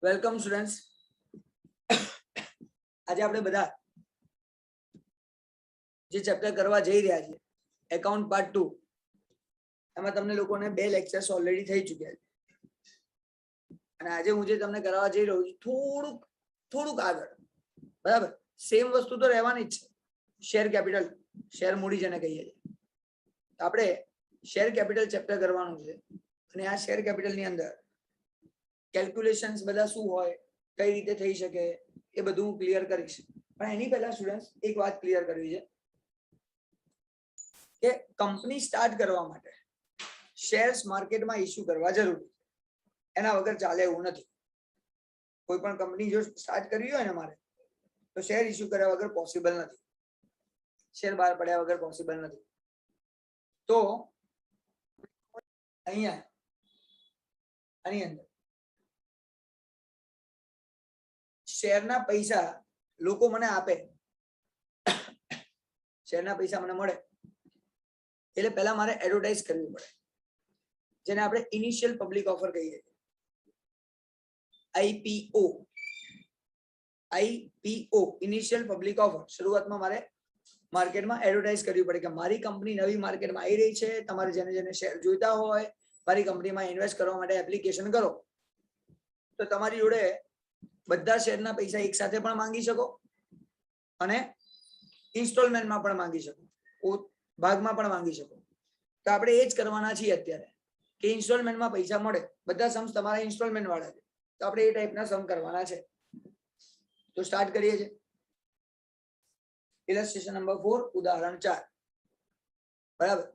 Welcome students. આજે આપણે બધા જે ચેપ્ટર કરવા જઈ રહ્યા છીએ એકાઉન્ટ પાર્ટ 2, એમાં તમને લોકોને 2 લેક્ચર્સ ઓલરેડી થઈ ચૂક્યા છે અને આજે હું જે તમને કરાવવા જઈ રહ્યો છું થોડુંક આગળ, બરાબર. સેમ વસ્તુ તો રહેવાની જ છે, શેર કેપિટલ, શેર મૂડી જેને કહીએ છીએ. આપણે શેર કેપિટલ ચેપ્ટર કરવાનું છે અને આ શેર કેપિટલ ની અંદર કેલ્ક્યુલેશન્સ બધા શું હોય, કઈ રીતે થઈ શકે, એ બધું હું ક્લિયર કરીશ. પણ એની પહેલા સ્ટુડન્ટ્સ એક વાત ક્લિયર કરવી છે કે કંપની સ્ટાર્ટ કરવા માટે શેર્સ માર્કેટમાં ઇશ્યુ કરવા જરૂરી છે. એના વગર ચાલે એવું નથી. કોઈ પણ કંપની જો સ્ટાર્ટ કરવી હોય ને મારે, તો શેર ઇશ્યુ કર્યા વગર પોસિબલ નથી, શેર બહાર પડ્યા વગર પોસિબલ નથી. તો અહીંયા આની અંદર શેરના પૈસા લોકો મને આપે, શેરના પૈસા મને મળે એટલે પહેલા મારે એડવર્ટાઇઝ કરવી પડે, જેને આપણે ઇનિશિયલ પબ્લિક ઓફર કહીએ છીએ, આઈપીઓ, ઇનિશિયલ પબ્લિક ઓફર. શરૂઆતમાં મારે માર્કેટમાં એડવર્ટાઇઝ કરવી પડે કે મારી કંપની નવી માર્કેટમાં આવી રહી છે, તમારે જેને જેને શેર જોઈતા હોય મારી કંપનીમાં ઇન્વેસ્ટ કરવા માટે એપ્લિકેશન કરો. તો તમારી જોડે બધા શેરના પૈસા એક સાથે પણ માંગી શકો અને ઇન્સ્ટોલમેન્ટમાં પણ માંગી શકો, ભાગમાં પણ માંગી શકો. તો આપણે એ જ કરવાના છીએ અત્યારે કે ઇન્સ્ટોલમેન્ટમાં પૈસા મળે. બધા સમ્સ તમારા ઇન્સ્ટોલમેન્ટ વાળા છે, તો આપણે એ ટાઈપના સમ કરવાના છે. તો સ્ટાર્ટ કરીએ છીએ. ઇલસ્ટ્રેશન નંબર 4, ઉદાહરણ 4. બરાબર.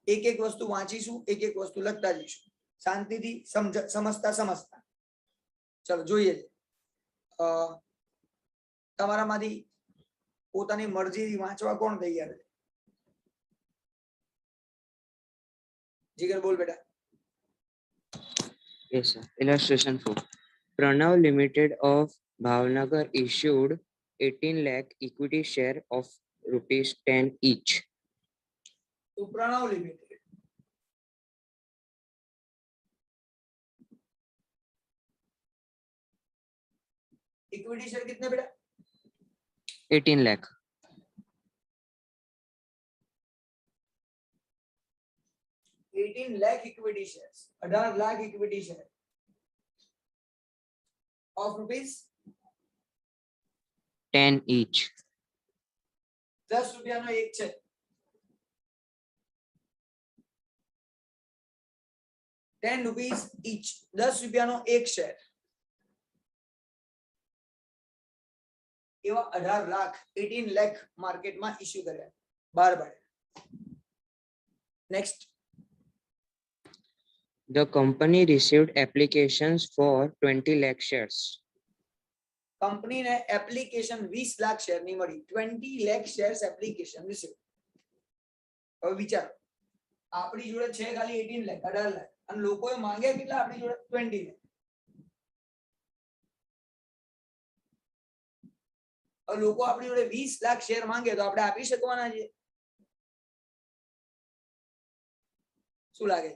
એક એક વસ્તુ વાંચીશું, એક એક વસ્તુ લખતા જઈશું, શાંતિથી સમજતા. ચલો જોઈએ. તમારામાંથી પોતાની મરજીથી વાંચવા કોણ તૈયાર છે? જીગર બોલ બેટા. Yes, sir. Illustration 4. Pranav Limited of Bhavnagar issued 18 lakh equity share of rupees 10 each. तो प्रणव लिमिटेड इक्विटी शेयर कितने बेटा? 18 lakh. 18 lakh equity shares, 18 lakh equity share of rupees 10 each. 10 રૂપિયાનો એક છે. ₹10 each, 10 રૂપિયાનો એક શેર. એવા 18 લાખ, 18 લાખ માર્કેટમાં ઇશ્યુ કર્યા, બાર પાડ્યા. Next. The company received applications for 20 lakh shares. કંપનીને એપ્લિકેશન 20 લાખ શેરની મળી. 20 લાખ શેર્સ એપ્લિકેશન રિસીવ. હવે વિચારો, આપણી જોડે છે ખાલી 18 લાખ, 18 લાખ, અને લોકોએ માંગ્યા કેટલા? આપણી જોડે 20 લાખ. લોકો આપણી જોડે 20 લાખ શેર માંગે તો આપણે આપી શકવાના છીએ? શું લાગે?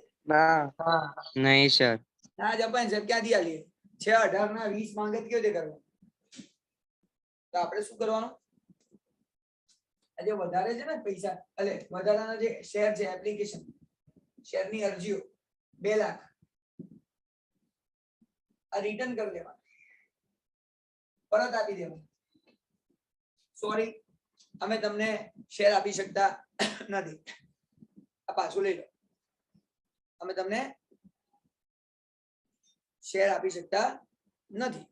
નહીં સર. ના જપાન સાહેબ, ક્યાંથી આલીએ? 6 18 ના 20 માંગે તો કેવી રીતે કરવાનું? તો આપણે શું કરવાનું? આજે વધારે છે ને પૈસા, એટલે વધારાના જે શેર છે, એપ્લિકેશન શેરની અરજીઓ 2 લાખ, આ રિટર્ન કરી દેવાનું, પરત આપી દેવાનું. સોરી, અમે તમને શેર આપી શકતા નથી, આ પાછું લઈ લો. અમે તમને શેર આપી શકતા નથી,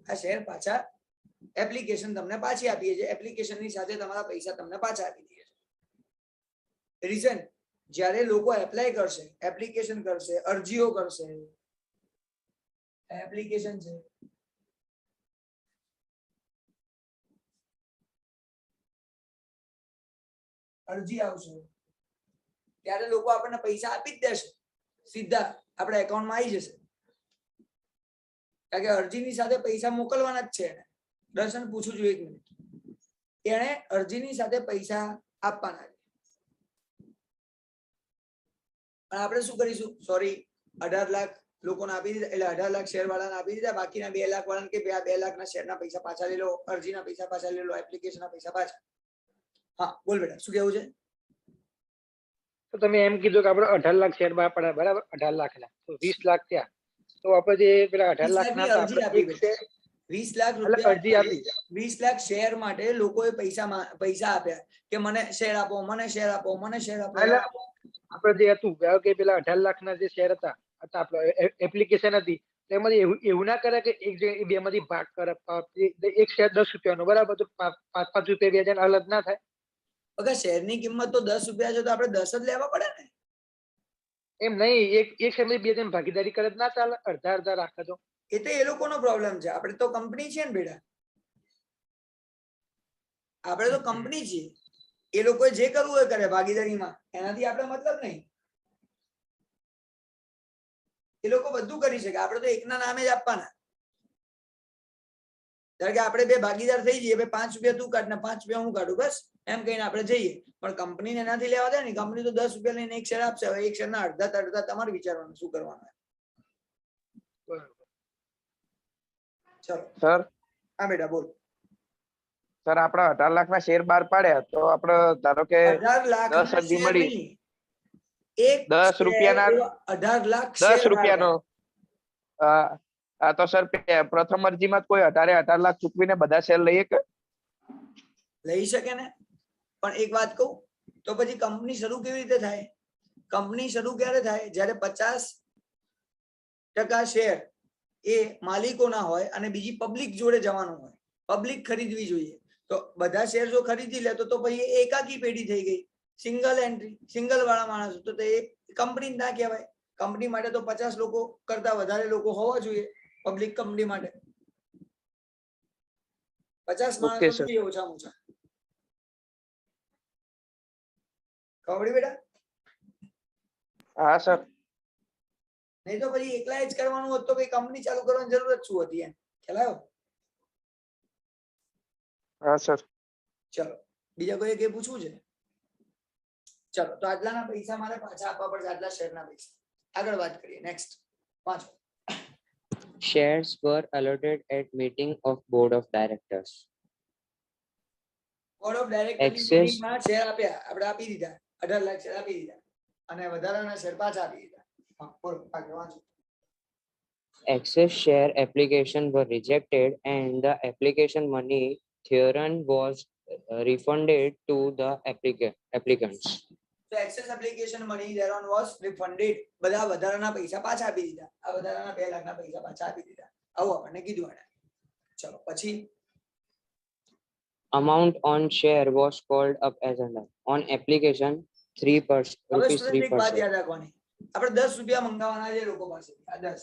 આ શેર પાછા, એપ્લિકેશન તમને પાછી આપીએ છીએ, એપ્લિકેશનની સાથે તમારા પૈસા તમને પાછા આપી દઈએ છીએ. રીઝન, જ્યારે લોકો એપ્લાય કરશે, એપ્લિકેશન કરશે, અરજીઓ કરશે, એપ્લિકેશન છે, અરજી આવશે, ત્યારે લોકો આપણને પૈસા આપી જ દેશે, સીધા આપણા એકાઉન્ટમાં આવી જશે. કારણ કે અરજીની સાથે પૈસા મોકલવાના જ છે. દર્શન પૂછું છું એક મિનિટ, એને અરજીની સાથે પૈસા આપવાના છે. આપણે શું કરીશું? સોરી, 18 લાખ લોકોને આપી દીધા, એટલે 18 લાખ શેર વાળાને આપી દીધા, બાકીના 2 લાખ વાળાને કે ભાઈ આ 2 લાખના શેરના પૈસા પાછા લઈ લો, અરજીના પૈસા પાછા લઈ લો, એપ્લિકેશનના પૈસા પાછા. હા બોલ બેટા, શું કેવું છે? તો તમે એમ કીધું કે આપણે 18 લાખ શેર બહાર પડ્યા, બરાબર? 18 લાખના તો 20 લાખ થયા. તો આપણે જે પેલા 18 20 લાખના લાખની હતા, અરજી આપણે આપી એક બેટા. શેર 20 લાખ એટલે રૂપિયા અરજી આપી. 20 લાખ શેર માટે લોકોએ પૈસા આપ્યા કે મને શેર આપો, મને શેર આપો, મને શેર આપો. એટલે આપણે જે હતું કે પેલા 18 લાખના જે શેર હતા આપણે એપ્લિકેશન હતી, એમાંથી એવું ના કરે કે બે માંથી ભાગ કરે, એક શેર 10 રૂપિયાનો, બરાબર? તો 5 રૂપિયા વ્યાજ અલગ ના થાય? અગર શેરની કિંમત તો 10 રૂપિયા છે તો આપણે 10 જ લેવા પડે ને. એમ નહીં, એક શેર બે જણ ભાગીદારી કરે તો ના ચાલે? અડધા અડધા રાખે તો? એ તો એ લોકોનો પ્રોબ્લેમ છે, આપણે તો કંપની છે ને બેટા, આપણે તો કંપની છીએ. એ લોકોએ જે કરવું હોય કરે ભાગીદારીમાં, એનાથી આપણે મતલબ નહીં. એ લોકો બધું કરી શકે, આપણે તો એકના નામે જ આપવાના. ધારો કે આપણે 2 ભાગીદાર થઈ જઈએ, 5 રૂપિયા તું કાઢ ને 5 રૂપિયા હું કાઢું, બસ એમ કહીને આપણે જઈએ. પણ કંપનીને એનાથી લેવા દે ને, કંપની તો 10 રૂપિયા લઈને એક શેર આપશે. હવે એક શેરના અડધા તમારે વિચારવાનું શું કરવાનું. ચલો સર હા બેટા બોલ. સર આપણે 18 લાખના શેર બહાર પાડ્યા, તો આપણે ધારો કે 18 લાખના 10 અરજી શેર મળી, નહીં, એક 10 શેર રૂપિયાના એવા 18 લાખ 10 શેર રૂપિયાનો. આ તો સર પ્રથમ અરજીમાં જ કોઈ 18 લાખ ચૂકવીને બધા શેર લઈએ કે? લઈ શકે ને. પણ એક વાત કહું, તો પછી કંપની શરૂ કેવી રીતે થાય? કંપની શરૂ ક્યારે થાય? જ્યારે 50% શેર એ માલિકોના હોય અને બીજી પબ્લિક જોડે જવાનું હોય, પબ્લિક ખરીદવી જોઈએ. તો બધા શેર જો ખરીદી લે તો પછી એકાકી પેઢી થઈ ગઈ, સિંગલ એન્ટ્રી, સિંગલ વાળા માણસો. તો એ કંપની ના કહેવાય. કંપની માટે તો 50 લોકો કરતા વધારે લોકો હોવા જોઈએ, પબ્લિક કંપની માટે 50 માણસો સર. જોઈએ ઓછામાં ઓછા. ખબર બેટા? હા સર. નહીં તો પછી એકલા જ કરવાનું હોત તો પછી કંપની ચાલુ કરવાની જરૂરત શું હતી એમ. ખ્યાલ આવ્યો? હા સર. ચલો બીજા કોઈ કઈ પૂછવું છે? ચલો તો આટલાના પૈસા મારે પાછા આપવા પડશે, આટલા શેરના પૈસા. આગળ વાત કરીએ. નેક્સ્ટ વાંચો. Shares were allotted at meeting of board of directors. Board of ડાયરેક્ટરની Access મીટિંગમાં શેર આપ્યા, આપણે આપી દીધા, 18 લાખ શેર આપી દીધા અને વધારાના શેર પાછા આપી દીધા. હા બોલો આગળ વાંચો. excess share application were rejected and the application money thereon was refunded to the applicants. તો access application money thereon was refunded, બધા વધારાના પૈસા પાછા આપી દીધા. આ વધારાના 2 લાખના પૈસા પાછા આપી દીધા. આવું આપણને કીધું એને. ચલો પછી Amount on share was called up as under. On application, 3%, હવે rupees સ્ટુડન્ટ 3 એક per વાત share. યાદ રાખવાની, આપણે 10 રૂપિયા મંગાવવાના છે લોકો પાસે, આ 10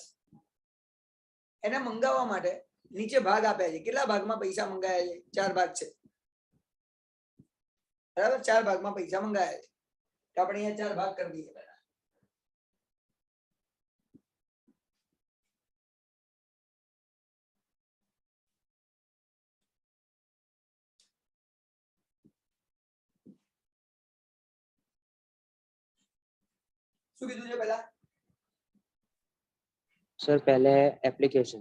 એને મંગાવવા માટે નીચે ભાગ આપ્યા છે. કેટલા ભાગમાં પૈસા મંગાયા છે? 4 ભાગ છે, બરાબર? 4 ભાગમાં પૈસા મંગાયા છે. તો આપણે અહીંયા 4 ભાગ કરી દઈએ પહેલા. શું કીધું છે પહેલા? सर पहले है एप्लीकेशन,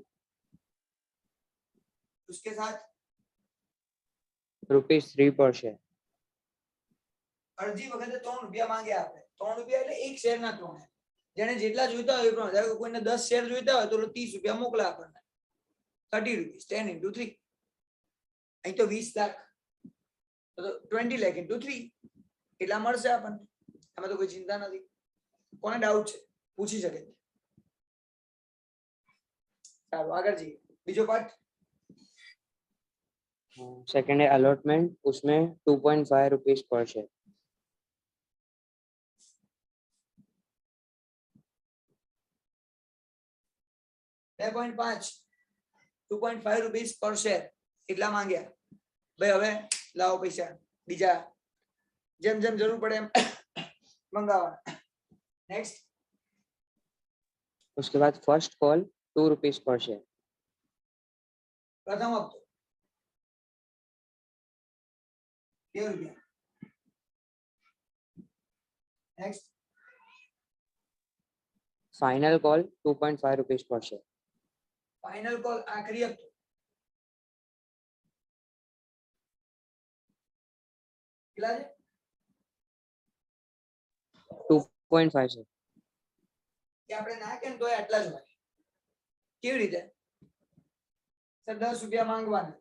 उसके साथ ₹3 per share. અરજી વખતે 3 રૂપિયા માંગ્યા આપણે. 3 રૂપિયા એટલે એક શેરના 3. જેને જેટલા જોઈતા હોય એ પ્રમાણે. ધારો કે કોઈને 10 શેર જોઈતા હોય તો 30 રૂપિયા મોકલા આપણને. 30 રૂપીસ 10 into 3. અહીં તો 20 લાખ તો 20 લાખ into 3 એટલા મળશે આપણને. એમાં તો કોઈ ચિંતા નથી. કોને ડાઉટ છે પૂછી શકે છે. સારું આગળ જઈએ. બીજો પાર્ટ. सेकंड है अलॉटमेंट, उसमें 2.5 rupees per share. 2.5 2.5 રૂપીસ પર શેર એટલા માંગ્યા. ભાઈ હવે લાવો પૈસા બીજા, જેમ જેમ જરૂર પડે એમ મંગાવવાના. નેક્સ્ટ. उसके बाद first call 2 rupees per share. પ્રથમ હપ્તો 2 રૂપિયા. Next. Final call 2.5 rupees per share. Final call આખરી હપ્તો કેટલા છે 2.5 sir. કે આપણે ના કેમ તો આટલા જ હોય કેવી રીતે સર 10 રૂપિયા માંગવાના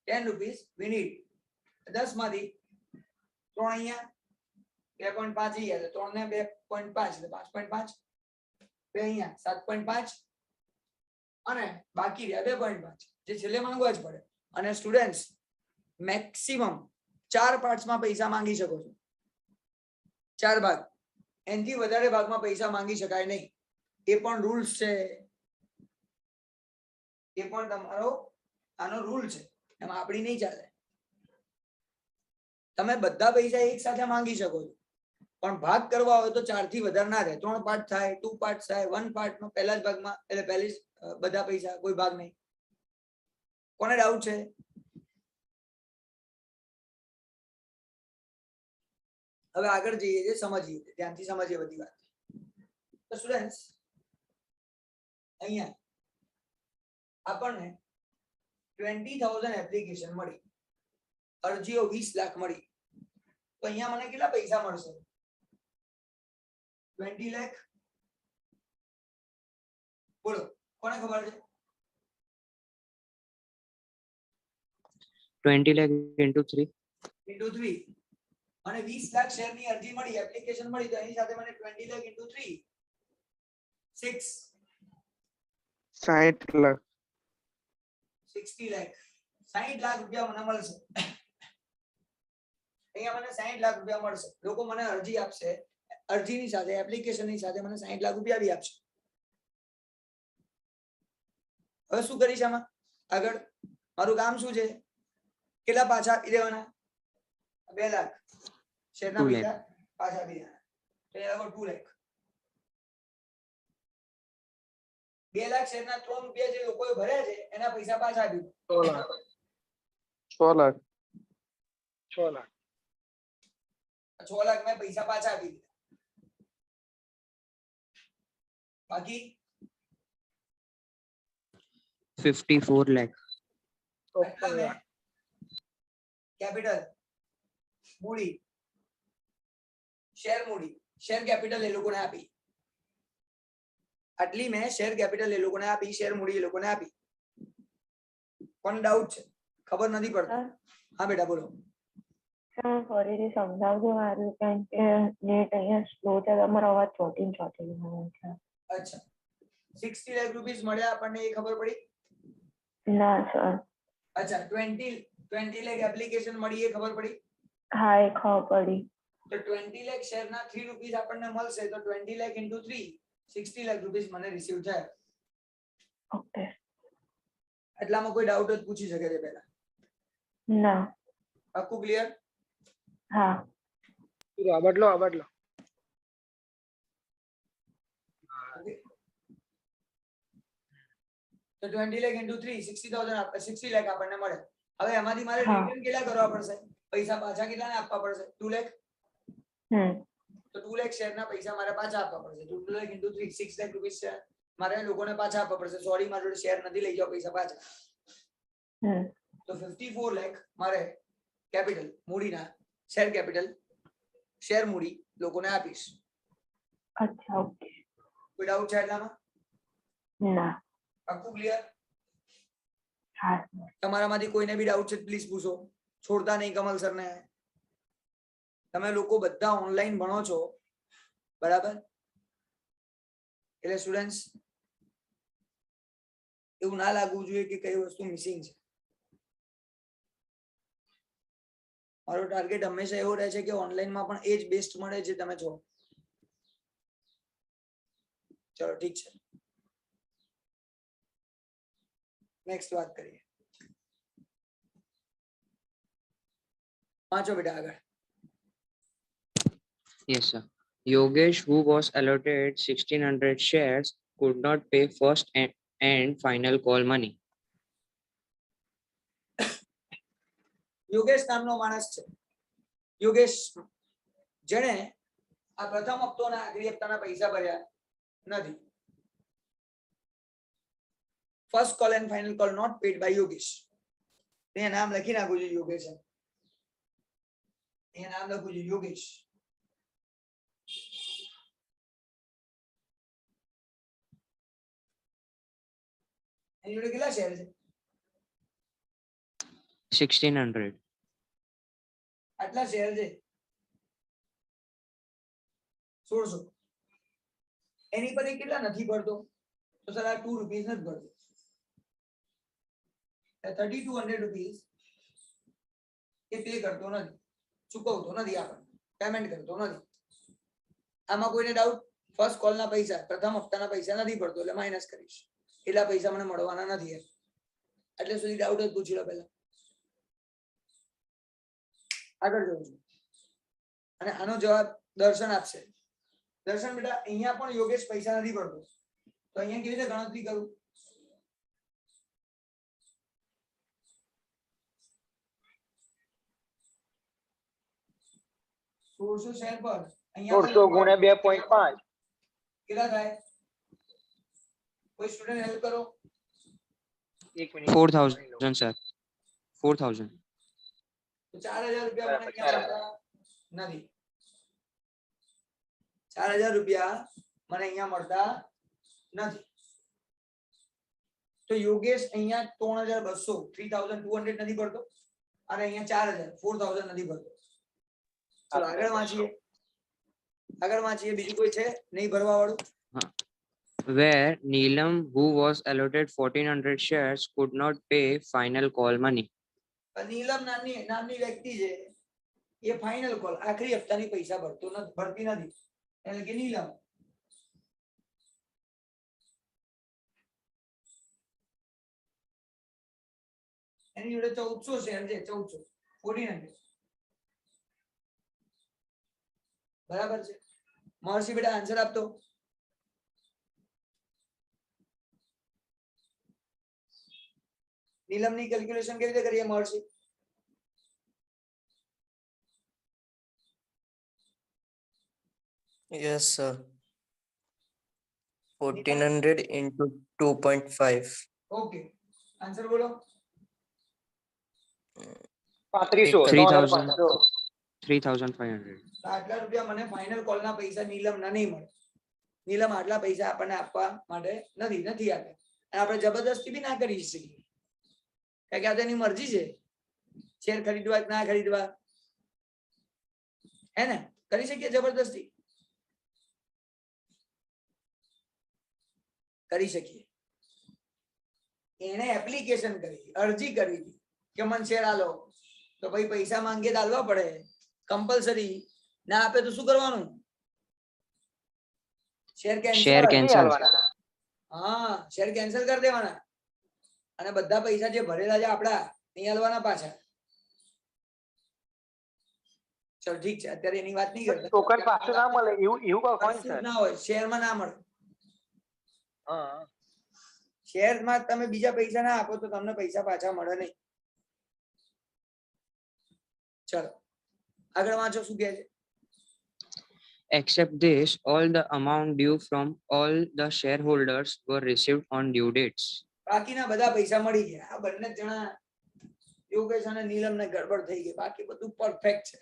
10 rupees we need 10 માંથી 3 અહીંયા 2.5 અહીંયા તો 3 ને 2.5 એટલે 5.5 બે અહીંયા 7.5 અને બાકી રહ્યા 2.5 જે છેલ્લે માંગવા જ પડે અને સ્ટુડન્ટ્સ મેક્સિમમ 4 પાર્ટ્સમાં પૈસા માંગી શકો છો 4 ભાગ એનથી વધારે ભાગમાં પૈસા માંગી શકાય નહીં એ પણ રૂલ્સ છે એ પણ તમારો આનો રૂલ છે એમાં આપણી નહીં ચાલે તમે બધા પૈસા એક સાથે માંગી શકો છો પણ ભાગ કરવા હોય તો 4 થી વધારે ના રહે 3 પાર્ટ થાય 2 પાર્ટ થાય 1 પાર્ટ નો પહેલા જ ભાગમાં એટલે પહેલી બધા પૈસા કોઈ ભાગ નહીં કોને ડાઉટ છે હવે આગળ જઈએ છે સમજીએ ધ્યાનથી સમજીએ બધી વાત તો સ્ટુડન્ટ્સ અહીંયા આપણને 20,000 એપ્લિકેશન મળી અરજીઓ 20 લાખ મળી તો અહીંયા મને કેટલા પૈસા મળશે 20 લાખ બોલો કોને ખબર છે 20 lakh into 3. into 3 અને 20 લાખ શેરની અરજી મળી એપ્લિકેશન મળી તો એની સાથે મને 20 લાખ into 3 6 60 લાખ 60 લાખ 60 લાખ રૂપિયા મને મળશે અહીંયા મને 60 લાખ રૂપિયા મળશે લોકો મને અરજી આપશે અરજીની સાથે એપ્લિકેશનની સાથે મને 60 લાખ રૂપિયા બી આપશે હવે શું કરીશ આમાં આગળ મારું કામ શું છે કેટલા પાછા આપી દેવાના 2 લાખ શેરના 2 lakh. પૈસા પાછા આપી દેવાના તો એ લગો 2 લાખ 2 લાખ શેરના 3 રૂપિયા જે લોકોએ ભર્યા છે એના પૈસા પાછા આપી દો 6 6 લાખ લાખ 6 લાખ 6 લાખ મેં પૈસા પાછા આપી દીધા બાકી 54 lakh. 53 લાખ કેપિટલ મૂડી શેર કેપિટલ એ લોકોને આપી આટલી મેં શેર કેપિટલ એ લોકોને આપી શેર મૂડી એ લોકોને આપી કોને ડાઉટ છે ખબર નથી પડતી હા બેટા બોલો સર ફરીથી સમજાવજો મારું કારણ કે નેટ અહીંયા સ્લો છે તમારો અવાજ ચોટીને આવે છે અચ્છા 60 લાખ રૂપીસ મળ્યા આપણને એ ખબર પડી ના સર અચ્છા 20 લાખ એપ્લિકેશન મળી એ ખબર પડી હા એ ખબર પડી તો 20 લાખ શેરના 3 રૂપીસ આપણને મળશે તો 20 લાખ into 3 60 લાખ રૂપીસ મને રિસીવ થાય ઓકે એટલામાં કોઈ ડાઉટ જ પૂછી શકે છે પહેલા ના આખું ક્લિયર હા આબડલો તો 20 લાખ into 3 60,000 60 લાખ આપણને મળે હવે એમાંથી મારે હા. રિટર્ન કેટલા કરવા પડશે પૈસા પાછા કેટલાને આપવા પડશે 2 લાખ તો 2 લાખ શેરના પૈસા મારે પાછા આપવા પડશે તો 2 લાખ into 3 6 લાખ રૂપિયા શેર મારે લોકોને પાછા આપવા પડશે સોરી મારી જોડે શેર નથી લઈ જાઓ પૈસા પાછા તો 54 લાખ મારે કેપિટલ મૂડીના શેર કેપિટલ શેર મૂડી લોકોને આપીશ અચ્છા ઓકે કોઈ ડાઉટ છે એટલામાં ના આખું ક્લિયર હા તમારામાંથી કોઈને બી ડાઉટ છે પ્લીઝ પૂછો છોડતા નહીં કમલ સર ને તમે લોકો બધા ઓનલાઈન ભણો છો બરાબર એટલે સ્ટુડન્ટ્સ એવું ના લાગવું જોઈએ કે કઈ વસ્તુ મિસિંગ છે મારો ટાર્ગેટ હંમેશા એવો રહે છે કે ઓનલાઈનમાં પણ એ જ બેસ્ટ મળે જે તમે છો ચલો ઠીક છે નેક્સ્ટ વાત કરીએ વાંચો બેટા આગળ Yes, sir. Yogesh, who was allotted 1600 shares, could not pay first and final call money. Yogesh નામનો માણસ છે યોગેશ જેણે આ પ્રથમ હપ્તોના આખરી હપ્તાના પૈસા ભર્યા નથી. First call and final call not paid by Yogesh. અહીંયા નામ લખી નાખું છું યોગેશ. અહીંયા નામ લખું છું યોગેશ. એની જોડે કેટલા શેર છે? 1600. આટલા શેર છે 1600. એની પર એ કેટલા નથી ભરતો? તો સર આ 2 રૂપીસ નથી ભરતો. 3200 રૂપીસ એ પે કરતો નથી, ચૂકવતો નથી, આપણને પેમેન્ટ કરતો નથી. આમાં કોઈને ડાઉટ? ફર્સ્ટ કોલ ના પૈસા, પ્રથમ હપ્તાના પૈસા નથી ભરતો એટલે માઇનસ કરીશ. એટલા પૈસા મને મળવાના નથી. એટલે સુધી ડાઉટ જ પૂછી લો પહેલા. આગળ જવું છું અને આનો જવાબ દર્શન આપશે. દર્શન બેટા અહીંયા પણ યોગેશ પૈસા નથી ભરતો, તો અહીંયા કેવી રીતે ગણતરી કરું? સોળસો શેર પર 1600 ગુણ્યા 2.5 કેટલા થાય? કોઈ સ્ટુડન્ટ હેલ્પ કરો. 1 મિનિટ 4000 sir. 4000. તો 4000 રૂપિયા મને અહીંયા મળતા નથી. 4000 રૂપિયા મને અહીંયા મળતા નથી. તો યોગેશ અહીંયા 3200 3200 નથી ભરતો અને અહીંયા 4000 4000 નથી ભરતો. ચલો આગળ વાંચીએ. બીજું કોઈ છે નહીં ભરવા વાળું? Where Neelam, who was allotted 1400 shares, could not pay final call money. નીલમ નામની વ્યક્તિ છે, એ ફાઇનલ કોલ આખરી હપ્તાની પૈસા ભરતી નથી, એટલે કે નીલમ. એની જોડે 1400 શેર છે. 1400 બરાબર છે. મહર્ષિ બેટા આન્સર આપતો. નીલમની કેલ્ક્યુલેશન કેવી રીતે કરીએ મહર્ષિ? Yes, sir. 1400 into 2.5. Okay answer બોલો. 3500 3500. આટલા રૂપિયા મને ફાઇનલ કોલ ના પૈસા નીલમ ના નહીં મળે. નીલમ આટલા પૈસા આપણને આપવા માટે નથી આપે. અને આપણે જબરદસ્તી બી ના કરી શકીએ, કારણ કે આ તો એની મરજી છે, શેર ખરીદવા કે ના ખરીદવા, હે ને? કરી શકીએ જબરદસ્તી? કરી શકીએ. એને એપ્લિકેશન કરી, અરજી કરી હતી કે મને શેર આલો, તો ભાઈ પૈસા માંગે તો આલવા પડે કમ્પલસરી. ના આપે તો શું કરવાનું? Share cancel. હા, શેર કેન્સલ કરી દેવાના અને બધા પૈસા જે ભરેલા છે આપડા નહીં આલવાના પાછા. ચલ ઠીક છે, અત્યારે એની વાત નહીં કરતા. ટોકન પાછું ના મળે એવું કોઈ કશું જ ના હોય, શેરમાં ના મળે. હા, શેરમાં તમે બીજા પૈસા ના આપો તો તમને પૈસા પાછા મળે નહીં. ચલો આગળ વાંચો, શું કહે છે? Except this, all the amount due from all the shareholders were received on due dates. બાકીના બધા પૈસા મળી ગયા. આ બંને જણા યોગેશ અને નીલમ ને ગડબડ થઈ ગઈ, બાકી બધું પરફેક્ટ છે.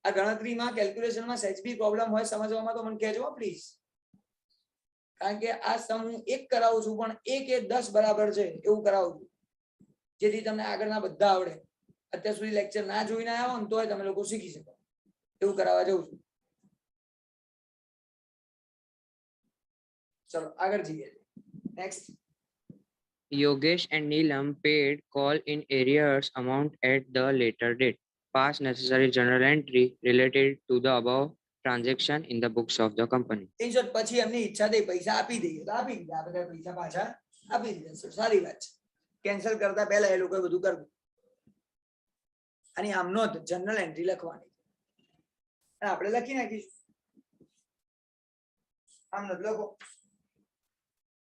આ ગણતરીમાં કેલ્ક્યુલેશનમાં સહેજ બી પ્રોબ્લેમ હોય સમજવામાં તો મને કહેજો પ્લીઝ, કારણ કે આ સમ હું 1 કરાવું છું પણ 1 એ 10 બરાબર છે એવું કરાવું છું, જેથી તમને આગળના બધા આવડે. અત્યાર સુધી લેક્ચર ના જોઈને આવ્યા ને તોય તમે લોકો શીખી શકો, એવું કરાવવા જઉં છું. ચલો આગળ જઈએ. Next. Yogesh and Neelam paid call in arrears amount at the later date. Pass necessary journal entry related to the above transaction in the books of the company. In short પછી એમની ઈચ્છા થઈ પૈસા આપી દઈએ તો આપી દીધા, આ બધા પૈસા પાછા આપી દીધા. સારી વાત છે. કેન્સલ કરતા પહેલા એ લોકોએ બધું કરવું. અને આમનો જનરલ એન્ટ્રી લખવાની અને આપણે લખી નાખીશું. આમ નથી લખો.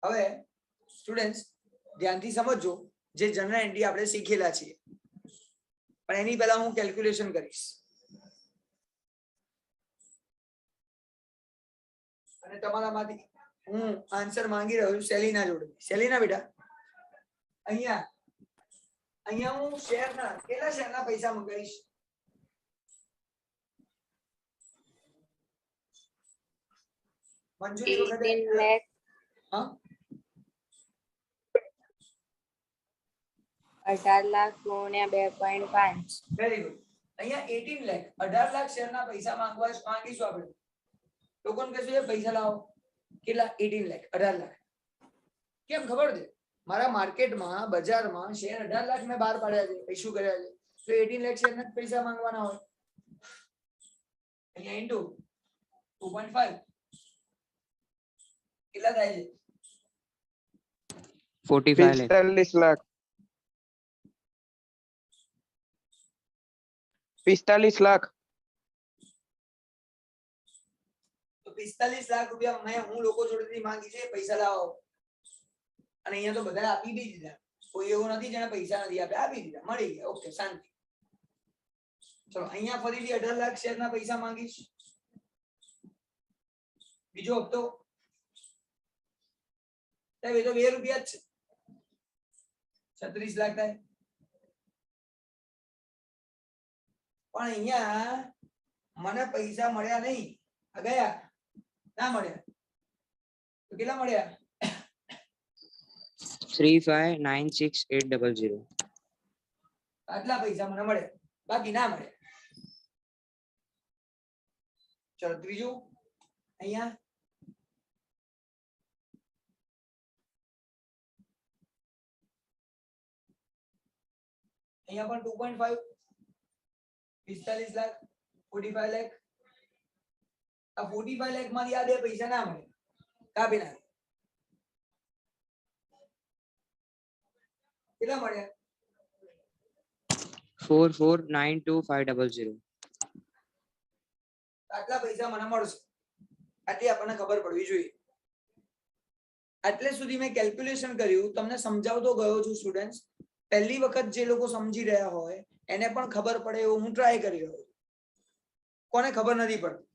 હવે સ્ટુડન્ટ્સ ધ્યાનથી સમજો, જે જનરલ એન્ટ્રી આપણે શીખેલા છીએ, પણ એની પહેલા હું કેલ્ક્યુલેશન કરીશ. અને તમારામાંથી હું આન્સર માંગી રહ્યો છું સેલિના જોડે. સેલિના બેટા, અહીંયા હું શેરના કેટલા શેરના પૈસા મંગાવીશ? મંજૂરી વખતે 18 lakh હા 18 લાખ ગુણ્યા 2.5 વેરી ગુડ. અહીંયા 18 લાખ 18 લાખ શેરના પૈસા માંગીશું આપણે. લોકોને કહેશું એ પૈસા લાવો. કેટલા? 18 લાખ 18 લાખ. કેમ ખબર છે? મારા માર્કેટમાં બજારમાં શેર 18 લાખ મેં બહાર પાડ્યા છે, ઇશ્યુ કર્યા છે, તો 18 લાખ શેરના પૈસા માંગવાના હોય. અહીંયા ઇન્ટુ 2.5 કેટલા થાય છે? 45 lakh. 45 લાખ 45 લાખ. તો 45 લાખ રૂપિયા મેં હું લોકો જોડેથી માંગી છે પૈસા લાવો. અને અહીંયા તો બધા આપી બી દીધા. કોઈ એવું નથી જેને પૈસા નથી આપ્યા, આપી દીધા, મળી ગયા. ઓકે, શાંતિ. ચલો અહીંયા ફરીથી 18 લાખ શેરના પૈસા માંગીશ. બીજો હપ્તો સાહેબ એ તો 2 રૂપિયા જ છે, 36 લાખ થાય. પણ અહીંયા મને પૈસા મળ્યા નહીં, આ ગયા ના મળ્યા. તો કેટલા મળ્યા? 3596800. આટલા પૈસા મને મળ્યા, બાકી ના મળ્યા. ચલો ત્રીજું અહીંયા પણ 2.5 45 લાખ 45 લાખ. આ 45 લાખ માંથી આ બે પૈસા ના મળે, કાપી નાખે. કેટલા મળ્યા? 4492500. આટલા પૈસા મને મળશે, આટલી આપણને ખબર પડવી જોઈએ. આટલે સુધી મેં કેલ્ક્યુલેશન કર્યું, તમને સમજાવતો ગયો છું સ્ટુડન્ટ્સ. પહેલી વખત જે લોકો સમજી રહ્યા હોય એને પણ ખબર પડે એવું હું ટ્રાય કરી રહ્યો છું. કોને ખબર નથી પડતી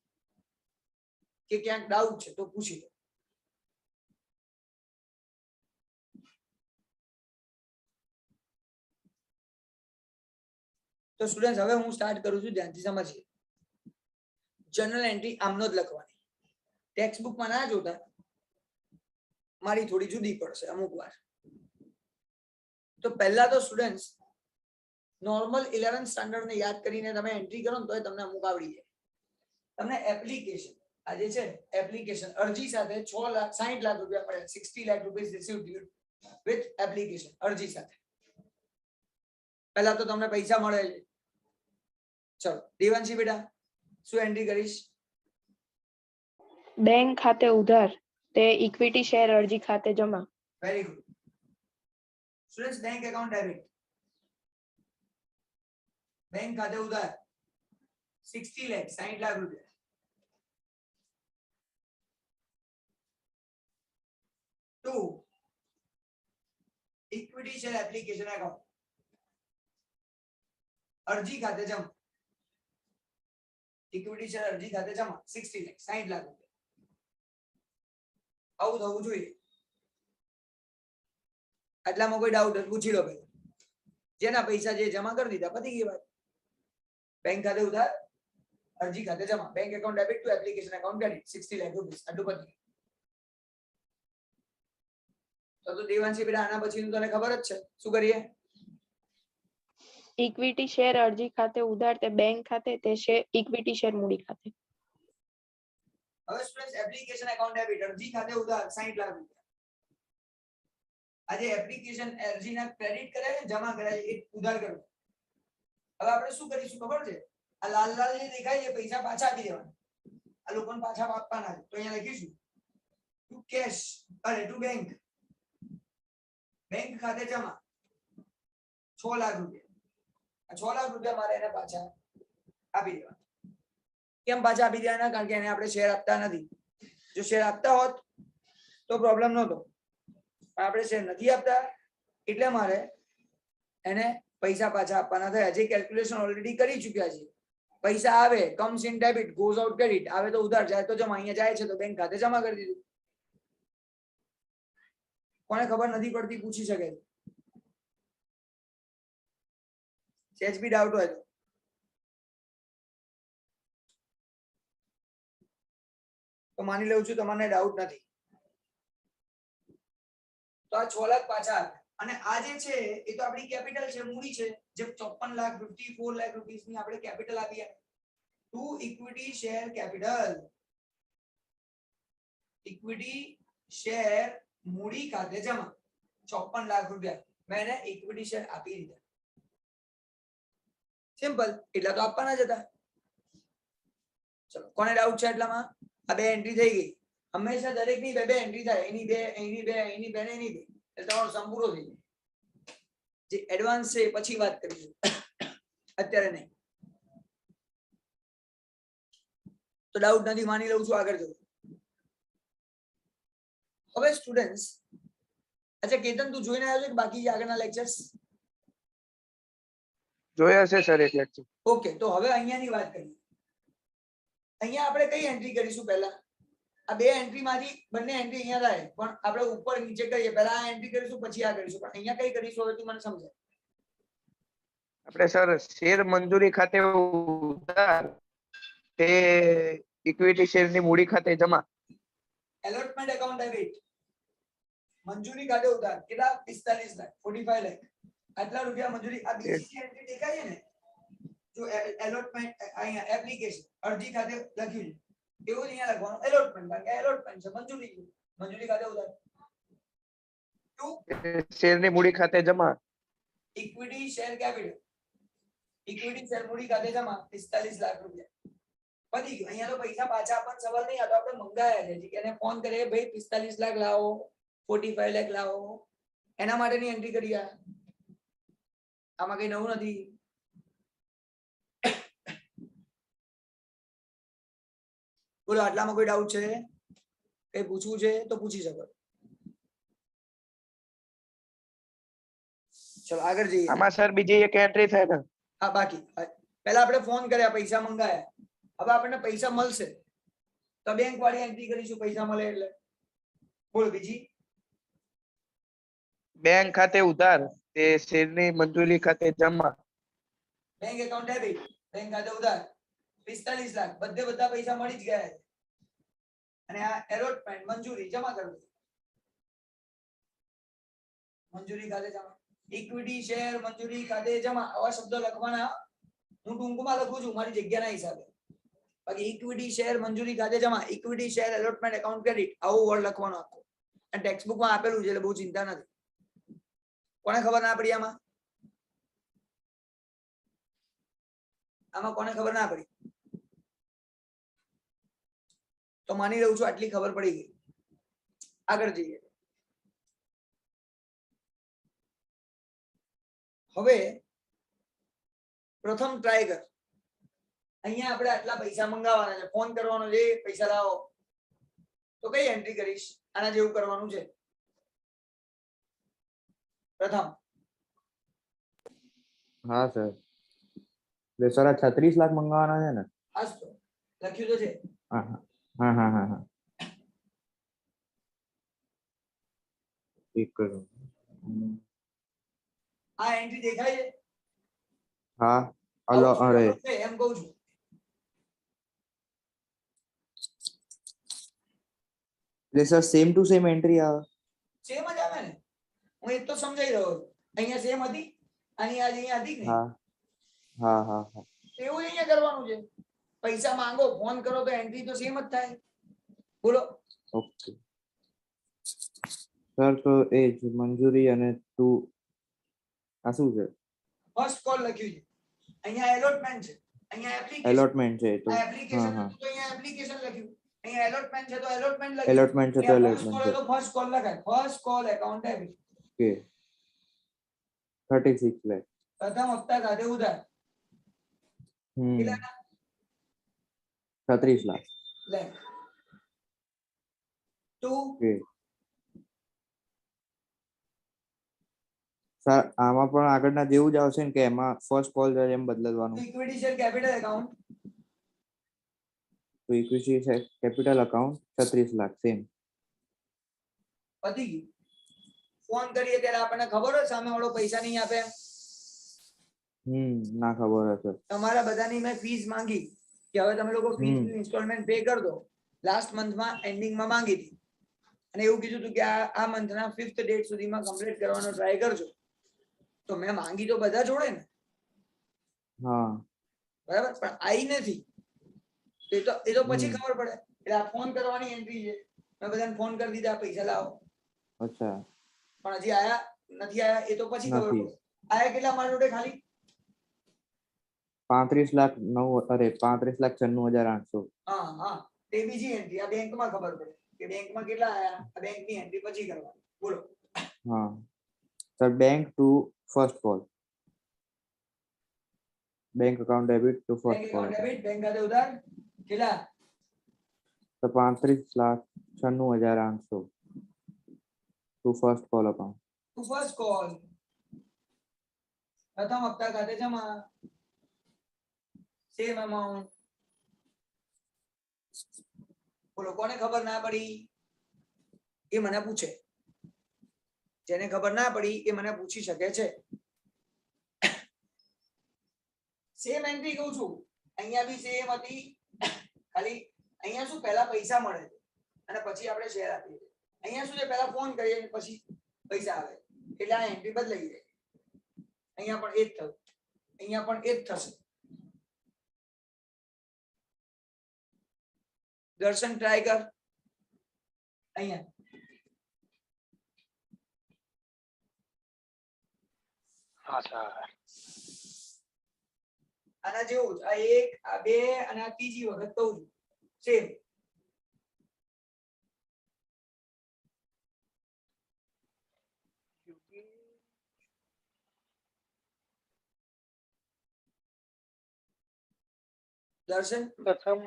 કે ક્યાંક ડાઉટ છે તો પૂછી લો. તો સ્ટુડન્ટ્સ હવે હું સ્ટાર્ટ કરું છું, ધ્યાનથી સમજીએ. જનરલ એન્ટ્રી આમનો જ લખવાની, ટેક્સ્ટ બુકમાં ના જોતા, મારી થોડી જુદી પડશે અમુક વાર. તો પહેલા તો સ્ટુડન્ટ્સ નોર્મલ 11th સ્ટાન્ડર્ડ ને યાદ કરીને તમે એન્ટ્રી કરો ને તો તમને અમુક આવડી જાય. તમને એપ્લિકેશન આજે છે એપ્લિકેશન અરજી સાથે 60 લાખ રૂપિયા મળ્યા, 60 lakh rupees received with application અરજી સાથે. પહેલા તો તમને પૈસા મળે છે. ચલો દેવાંશી બેટા શું એન્ટ્રી કરીશ? બેંક ખાતે ઉધાર તે ઇક્વિટી શેર અરજી ખાતે જમા. Very good students. Bank account debit, bank ખાતે ઉધાર 60 લાખ 60 લાખ રૂપિયા. Two equity share application account અરજી ખાતે જમા. ઇક્વિટી શેર અરજી ખાતે જમા 60 લાખ 60 લાખ રૂપિયા. આવું થવું જોઈએ. આટલામાં કોઈ ડાઉટ પૂછી લો ભાઈ. જેના પૈસા જે જમા કરી દીધા પતી ગઈ વાત. બેંક ખાતે ઉધાર અરજી ખાતે જમા. Bank account debit to application account credit 60 lakh રૂપિયા. આટલું પતી ગયું. તો દેવાંશી બેટા આના પછીનું તને ખબર જ છે, શું કરીએ? ઇક્વિટી શેર અરજી ખાતે ઉધાર તે બેંક ખાતે તે શેર ઇક્વિટી શેર મૂડી ખાતે. હવે સ્ટુડન્ટ્સ એપ્લિકેશન એકાઉન્ટ ડેબિટ અરજી ખાતે ઉધાર 60 લાખ રૂપિયા. આજે એપ્લિકેશન અરજીના ક્રેડિટ કર્યા છે, જમા કર્યા છે, એ ઉધાર કર્યું. હવે આપણે શું કરીશું ખબર છે? આ લાલ લાલ જે દેખાય છે પૈસા પાછા આપી દેવાના. આ લોકોને પાછા આપવાના છે. તો અહીંયા લખીશું ટુ કેશ અરે ટુ બેંક. બેંક ખાતે જમા 6 લાખ રૂપિયા. આ 6 લાખ રૂપિયા મારે એને પાછા આપી દેવાના. કેમ પાછા આપી દેવાના? કારણ કે એને આપણે શેર આપતા નથી. જો શેર આપતા હોત તો પ્રોબ્લેમ નહોતો, પણ આપણે શેર નથી આપતા એટલે મારે એને પૈસા પાછા આપવાના થયા. જે કેલ્ક્યુલેશન ઓલરેડી કરી ચૂક્યા છે. પૈસા આવે comes in debit goes out credit, આવે તો ઉધાર જાય તો જમા, અહીંયા જાય છે તો બેંક ખાતે જમા કરી દીધું. કોને ખબર નથી પડતી પૂછી શકે છે. સેજ બી ડાઉટ હોય તો માની લઉં છું તમારે ડાઉટ નથી. તો આ 6 લાખ પાછા આવ્યા. અને આ જે છે એ તો આપણી કેપિટલ છે, મૂડી છે, જે 54 લાખ 54 લાખ રૂપીસ ની આપણે કેપિટલ આપી. Two equity share capital, equity share મૂડી ખાતે જમા 54 લાખ રૂપિયા મેં એને ઇક્વિટી શેર આપી દીધા. સિમ્પલ, એટલા તો આપવાના જ હતા. ચલો કોને ડાઉટ છે એટલામાં? આ બે એન્ટ્રી થઈ ગઈ. હંમેશા દરેક ની બે એન્ટ્રી થાય, એની બે, એની બે, એની બે, એની બે, એટલે તમારો સમ પૂરો થઈ જાય. જે એડવાન્સ છે પછી વાત કરીશું, અત્યારે નહીં. તો ડાઉટ નથી, માની લઉં છું, આગળ જવું. હવે સ્ટુડન્ટ્સ, અચ્છા કેતન તું જોઈને આવ્યો છે કે બાકી છે આગળના લેક્ચર્સ? જોયા છે સર એક લેક્ચર. ઓકે, તો હવે અહીંયાની વાત કરીએ. અહીંયા આપણે કઈ એન્ટ્રી કરીશું પહેલા? આ બે એન્ટ્રી માંથી બંને એન્ટ્રી અહીંયા થાય, પણ આપણે ઉપર નીચે કરીએ. પહેલા આ એન્ટ્રી કરીશું પછી આ કરીશું, પણ અહીંયા કઈ કરીશું હવે તું મને સમજાય. આપણે સર શેર મંજૂરી ખાતે ઉધાર તે ઇક્વિટી શેરની મૂડી ખાતે જમા. એલોટમેન્ટ એકાઉન્ટ ડેબિટ, મંજૂરી ખાતે ઉધાર કેટલા? 45 લાખ 45 લાખ, આટલા રૂપિયા મંજૂરી. આ બીજી એન્ટ્રી દેખાય છે ને, જો એલોટમેન્ટ અહીંયા એપ્લિકેશન અરજી ખાતે લખ્યું છે એવું જ અહીંયા લખવાનું એલોટમેન્ટ, કારણ કે એલોટમેન્ટ છે મંજૂરી, મંજૂરી ખાતે ઉધાર. ટુ શેરની મૂડી ખાતે જમા. Equity share capital, equity share મૂડી ખાતે જમા 45 લાખ રૂપિયા. પતી ગયું. અહીંયા તો પૈસા પાછા આપવાનો સવાલ નહીં, આ તો આપણે મંગાયા છે કે એને ફોન કરીએ ભાઈ 45 લાખ લાવો, 45 લાખ લાવો, એના માટેની એન્ટ્રી કરી. આમાં કઈ નવું નથી. બોલો આટલામાં કોઈ ડાઉટ છે? કઈ પૂછવું છે તો પૂછી શકો. ચલો આગળ જઈએ. આમાં સર બીજી એક એન્ટ્રી થાય ને? હા બાકી પહેલા આપણે ફોન કર્યા, પૈસા મંગાયા, હવે આપણને પૈસા મળશે તો બેંક વાળી એન્ટ્રી કરીશું પૈસા મળે એટલે. બોલો બીજી. બેંક ખાતે ઉધાર તે શેરની મંજૂરી ખાતે જમા. બેંક એકાઉન્ટ ડેબિટ, બેંક ખાતે ઉધાર 45 લાખ, બધે બધા પૈસા મળી જ ગયા છે. અને આ એલોટમેન્ટ મંજૂરી જમા કરવી, મંજૂરી ખાતે જમા. ઇક્વિટી શેર મંજૂરી ખાતે જમા, આવા શબ્દો લખવાના. હું ટૂંકમાં લખું છું મારી જગ્યાના હિસાબે. બાકી ઇક્વિટી શેર મંજૂરી ખાતે જમા, equity share allotment account credit, આવું વર્ડ લખવાનો આખો. અને ટેક્સ્ટ બુકમાં આપેલું છે એટલે બહુ ચિંતા નથી. કોને ખબર ના પડી આમાં? આમાં કોને ખબર ના પડી? તો માની લઉં છું આટલી ખબર પડી ગઈ. આગળ જઈએ. હવે પ્રથમ ટ્રાય કર. અહીંયા આપણે આટલા પૈસા મંગાવવાના છે, ફોન કરવાનો છે પૈસા લાવો, તો કઈ એન્ટ્રી કરીશ? આના જેવું કરવાનું છે. પ્રથમ હા સર, એટલે સર આ 36 લાખ મંગાવવાના છે ને? આજ તો લખ્યું તો છે. હા હા હા હા હા. એક કરો. આ એન્ટ્રી દેખાય છે? હા હલો, અરે એમ કહું છું. એટલે sir same to same entry આવે? સેમ જ આવે ને, હું એ તો સમજાઈ રહ્યો છું. અહીંયા સેમ હતી, આની આજ અહીંયા હતી ને, હા હા હા હા. એવું જ અહીંયા કરવાનું છે. પૈસા માંગો, ફોન કરો તો એન્ટ્રી તો સેમ જ થાય. બોલો. ઓકે સર, તો એ જ મંજૂરી અને ટુ આ શું છે? ફર્સ્ટ કોલ લખ્યું છે, અહીંયા એલોટમેન્ટ છે, અહીંયા એપ્લિકેશન, એલોટમેન્ટ છે તો આ હા એપ્લિકેશન હા. તો અહીંયા એપ્લિકેશન લખ્યું, અહીંયા એલોટમેન્ટ છે તો એલોટમેન્ટ લખ્યું, એલોટમેન્ટ છે તો એલોટમેન્ટ છે. તો ફર્સ્ટ કોલ લખાય, first call account debit. Okay 36 lakh. પ્રથમ હપ્તા ખાતે ઉધાર કેટલાના? 36 lakh. Lakh. To okay sir આમાં પણ આગળના જેવું જ આવશે ને કે એમાં ફર્સ્ટ કોલ એમ બદલવાનું. ઇક્વિટી શેર કેપિટલ એકાઉન્ટ તો ઇક્વિટી છે કેપિટલ અકાઉન્ટ 36 લાખ સેમ. પતી ગયું. ફોન કરીએ ત્યારે આપણને ખબર હોય સામે વાળો પૈસા નહીં આપે. ના ખબર હશે. તમારા બધાની મેં ફીસ માંગી કે હવે તમે લોકો ફીસ ઇન્સ્ટોલમેન્ટ પે કરી દો. લાસ્ટ મંથમાં એન્ડિંગમાં માંગી હતી અને એવું કીધું હતું કે આ મંથના 5th ડેટ સુધીમાં કમ્પ્લીટ કરવાનો ટ્રાય કરજો. તો મેં માંગી તો બધા જોડે ને. હા બરાબર, પણ આવી નથી. એ તો પછી ખબર પડે. એટલે આ ફોન કરવાની એન્ટ્રી છે. મેં બધાને ફોન કરી દીધા પૈસા લાવો. અચ્છા પણ હજી આયા નથી આયા એ તો પછી ખબર નથી. પડે. આયા કેટલા મારા જોડે ખાલી 35,96,800. હા હા, તે બીજી એન્ટ્રી. આ બેંકમાં ખબર પડે કે બેંકમાં કેટલા આયા. આ બેંકની એન્ટ્રી પછી કરવાની. બોલો. હા sir bank to first call. Bank account debit to bank first call. Account debit, bank ખાતે ઉધાર કેટલા તો 35,96,800 to first call account. To first call. પ્રથમ હપ્તા ખાતે જમા. Same amount. બોલો કોને ખબર ના પડી એ મને પૂછે. જેને ખબર ના પડી એ મને પૂછી શકે છે. સેમ એન્ટ્રી કહું છું. અહીંયા બી સેમ હતી. ખાલી અહીંયા શું પહેલા પૈસા મળે છે અને પછી આપણે શેર આપીએ છીએ. અહીંયા શું છે પહેલા ફોન કરીએ અને પછી પૈસા આવે. એટલે આ એન્ટ્રી બદલાઈ જાય. અહીંયા પણ એ જ થયું. અહીંયા પણ એ જ થશે. દર્શન ટ્રાય કર. અહીંયા હા સર. આના જેવું જ. આ એક, આ બે અને આ ત્રીજી વખત કહું છું. સેમ. દર્શન પ્રથમ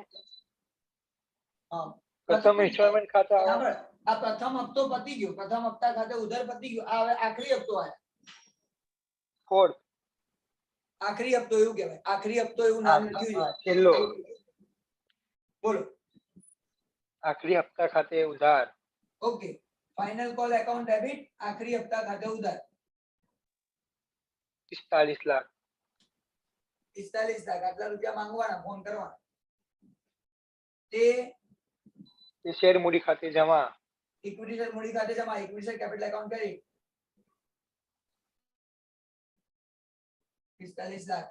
હા પ્રથમ ઇન્સ્ટોલમેન્ટ ખાતા બરાબર. આ પ્રથમ હપ્તો પતી ગયો. પ્રથમ હપ્તા ખાતે ઉધાર પતી ગયો. આ હવે આખરી હપ્તો આવ્યો. ફોર્થ આખરી હપ્તો એવું કહેવાય. આખરી હપ્તો એવું નામ લખ્યું છે. છેલ્લો બોલો. આખરી હપ્તા ખાતે ઉધાર okay. Final call account debit. આખરી હપ્તા ખાતે ઉધાર 45 લાખ. 45 લાખ. આટલા રૂપિયા માંગવાના. ફોન કરવાના. તે તે શેર મૂડી ખાતે જમા ઇક્વિટી શેર મૂડી ખાતે જમા. ઇક્વિટી શેર કેપિટલ એકાઉન્ટ કરી 45 લાખ.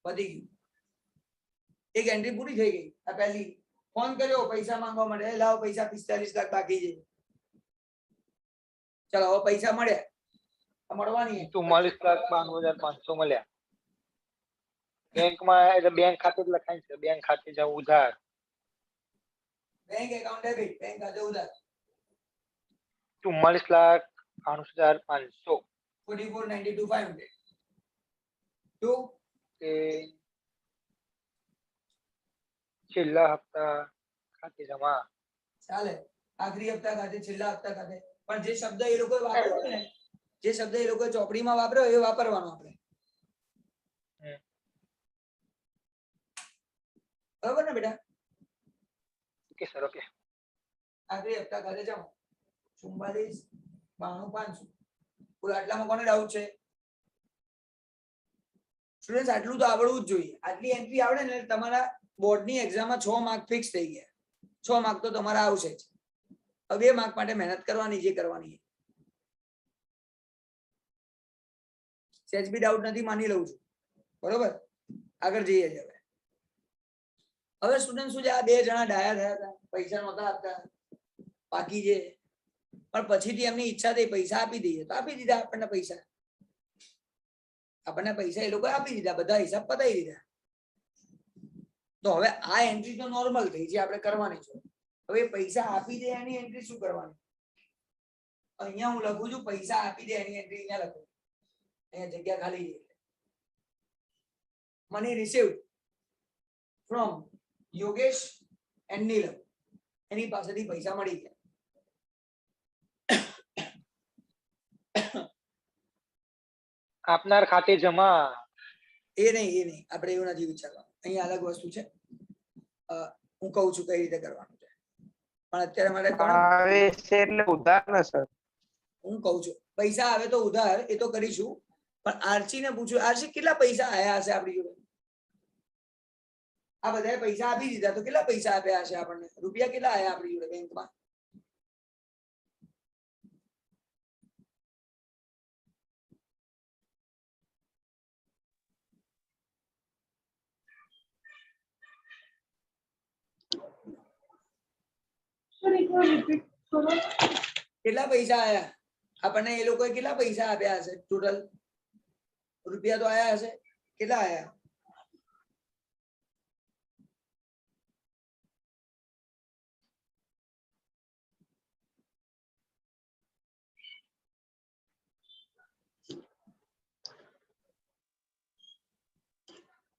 પતી ગયું. એક એન્ટ્રી પૂરી થઈ ગઈ. આ પહેલી. ફોન કર્યો પૈસા માંગવા માટે. લાવો પૈસા 45 લાખ બાકી છે. ચલો હવે પૈસા મળ્યા. મળવાની 44,92,500 મળ્યા. બેંકમાં એટલે બેંક ખાતે જ લખાય છે. બેંક ખાતે જવું ઉધાર બેંક એકાઉન્ટ ડેબિટ. બેંક ખાતે ઉધાર 44,98,500. 44,92,500. ટુ તે છેલ્લા હપ્તા ખાતે જમા ચાલે. આખરી હપ્તા ખાતે, છેલ્લા હપ્તા ખાતે. પણ જે શબ્દ એ લોકોએ વાપર્યો હોય ને, જે શબ્દ એ લોકોએ ચોપડીમાં વાપર્યો એ વાપરવાનો આપણે. બરોબર ને બેટા? Okay sir. ઓકે. આખરી હપ્તા ખાતે જમા 44,92,500. બોલો આટલામાં કોને ડાઉટ છે? સ્ટુડન્ટ આટલું તો આવડવું જ જોઈએ. આટલી એન્ટ્રી આવડે ને તમારા બોર્ડની એક્ઝામમાં 6 માર્ક ફિક્સ થઈ ગયા. 6 માર્ક તો તમારા આવશે જ. હવે 2 માર્ક માટે મહેનત કરવાની જે કરવાની. સેજ બી ડાઉટ નથી માની લઉં છું. બરોબર? આગળ જઈએ જ હવે. હવે સ્ટુડન્ટ શું છે, આ 2 જણા ડાયા થયા હતા. પૈસા નહોતા આપતા. બાકી છે. પણ પછીથી એમની ઈચ્છા થઈ પૈસા આપી દઈએ તો આપી દીધા આપણને પૈસા. આપણને પૈસા એ લોકો આપી દીધા. બધા હિસાબ પતાવી દીધા. તો હવે આ એન્ટ્રી તો નોર્મલ થઈ જે આપણે કરવાની છે. હવે પૈસા આપી દે એની એન્ટ્રી શું કરવાની? અહીંયા હું લખું છું પૈસા આપી દે એની એન્ટ્રી અહીંયા લખું. અહીંયા જગ્યા ખાલી છે. Money received from Yogesh and Neelam. એની પાસેથી પૈસા મળી ગયા. આપનાર ખાતે જમા. એ નહીં આપણે એવું નથી વિચારવાનું. અહીંયા અલગ વસ્તુ છે. હું કહું છું કઈ રીતે કરવાનું છે, પણ અત્યારે મારે આવે છે એટલે ઉધાર ને સર. હું કહું છું પૈસા આવે તો ઉધાર એ તો કરીશું, પણ આરસી ને પૂછ્યું આરસી કેટલા પૈસા આયા હશે આપણી જોડે? આ બધાએ પૈસા આપી દીધા તો કેટલા પૈસા આપ્યા હશે આપણને? રૂપિયા કેટલા આયા આપણી જોડે બેંકમાં? કેટલા પૈસા આયા આપણને? એ લોકોએ કેટલા પૈસા આપ્યા હશે? ટોટલ રૂપિયા તો આયા હશે. કેટલા આયા?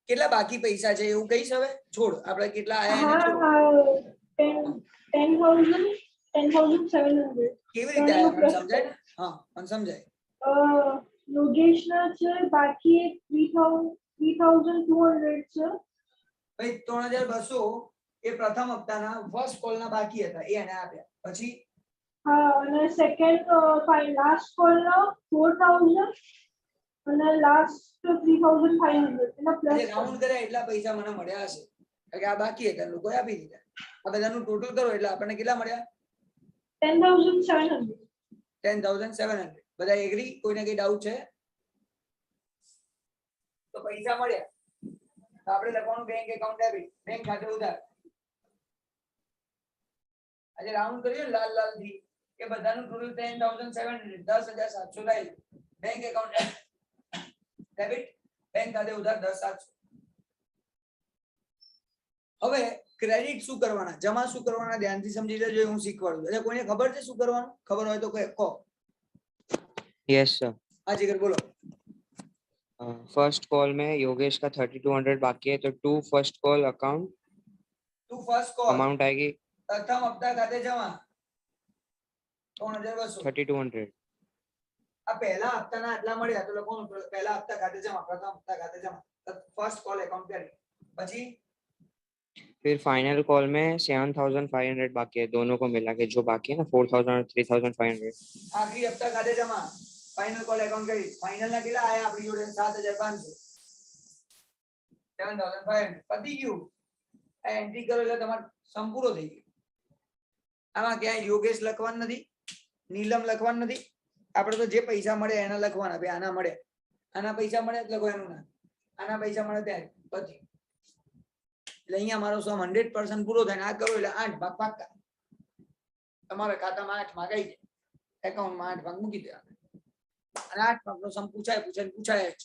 કેટલા બાકી પૈસા છે એવું કહીશ? હવે છોડ, આપણે કેટલા આયા એને છોડ. 10,700. કેવી રીતે આયા મને સમજાય ને? હા મને સમજાય. યોગેશના છે બાકી 3,200 છે. ભાઈ 3,200 એ પ્રથમ હપ્તાના ફર્સ્ટ કોલના બાકી હતા, એ એને આપ્યા. પછી હા, અને સેકન્ડ લાસ્ટ કોલનો 4,000 અને લાસ્ટ 3,500 એના પ્લસ રાઉન્ડ કર્યા એટલા પૈસા મને મળ્યા હશે, કારણ કે આ બાકી હતા લોકો આપી દીધા. આ બધાનું ટોટલ કરો એટલે આપણને કેટલા મળ્યા? 10,700. 10,700. બધા એગ્રી? કોઈને કઈ ડાઉટ છે? તો પૈસા મળ્યા તો આપણે લખવાનું બેંક એકાઉન્ટ ડેબિટ, બેંક ખાતે ઉધાર. આજે રાઉન્ડ કરીએ લાલ લાલ થી કે બધાનું ટોટલ 10,700, 10,700 થાય. બેંક એકાઉન્ટ ડેબિટ, બેંક ખાતે ઉધાર 10,700. હવે ક્રેડિટ શું કરવાના, જમા શું કરવાના ધ્યાનથી સમજી લેજો, હું શીખવાડું. એટલે કોઈને ખબર છે શું કરવાનું? ખબર હોય તો કહો. Yes sir. હા જીગર બોલો. फर्स्ट कॉल में योगेश का 3,200 बाकी है, तो टू फर्स्ट कॉल अकाउंट તું ફર્સ્ટ કોલ अमाउंट आएगी પ્રથમ હપ્તા ખાતે જમા 3,200. 3,200. આ પહેલા હપ્તાના આટલા મળ્યા તો લખવાનું પહેલા હપ્તા ખાતે જમા, પ્રથમ હપ્તા ખાતે જમા, ફર્સ્ટ કોલ એકાઉન્ટ કરી. પછી फिर फाइनल कॉल में 7,500 बाकी है, दोनों को मिला के जो बाकी है ना 4,000 और 3,500. આખરી હપ્તા ખાતે જમા, ફાઇનલ કોલ એકાઉન્ટ કરી. ફાઇનલ ના કેટલા આયા આપણી જોડે? 7,500. 7,500 પતી ગયું. આ એન્ટ્રી કરો એટલે તમારે સંપૂર્ણ થઈ ગયું. આમાં ક્યાંય યોગેશ લખવાનું નથી, નીલમ લખવાનું નથી. આપણે તો જે પૈસા મળે એના લખવાના. ભાઈ આના મળે, આના પૈસા મળે એટલે લખો એનું નામ, આના પૈસા મળે ત્યારે પછી. એટલે અહીંયા મારો સમ 100% પૂરો થાય. આ કરો એટલે 8 ભાગ પાક્કા. તમારા ખાતામાં 8 ભાગ આવી જાય, એકાઉન્ટમાં 8 ભાગ મૂકી દેવાના. અને 8 ભાગનો સમ પૂછાય જ.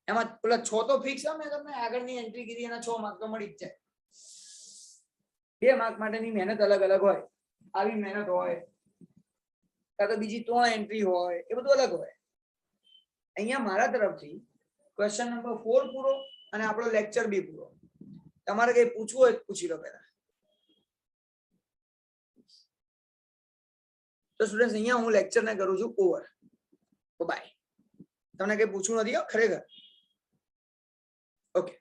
એમાં પેલા 6 તો ફિક્સ છે. મેં તમને આગળની એન્ટ્રી કીધી એના 6 માર્ક તો મળી જ જાય. 2 માર્ક માટેની મહેનત અલગ અલગ હોય, આવી મહેનત હોય, કાં તો બીજી 3 એન્ટ્રી હોય, એ બધું અલગ હોય. અહીંયા મારા તરફથી ક્વેશ્ચન નંબર 4 પૂરો અને આપણો લેક્ચર બી પૂરો. તમારે કઈ પૂછવું હોય પૂછી લો પહેલા. તો સ્ટુડન્ટ્સ અહીંયા હું લેક્ચર ને કરું છું ઓવર. બાય. તમને કઈ પૂછવું નથી ખરેખર? ઓકે.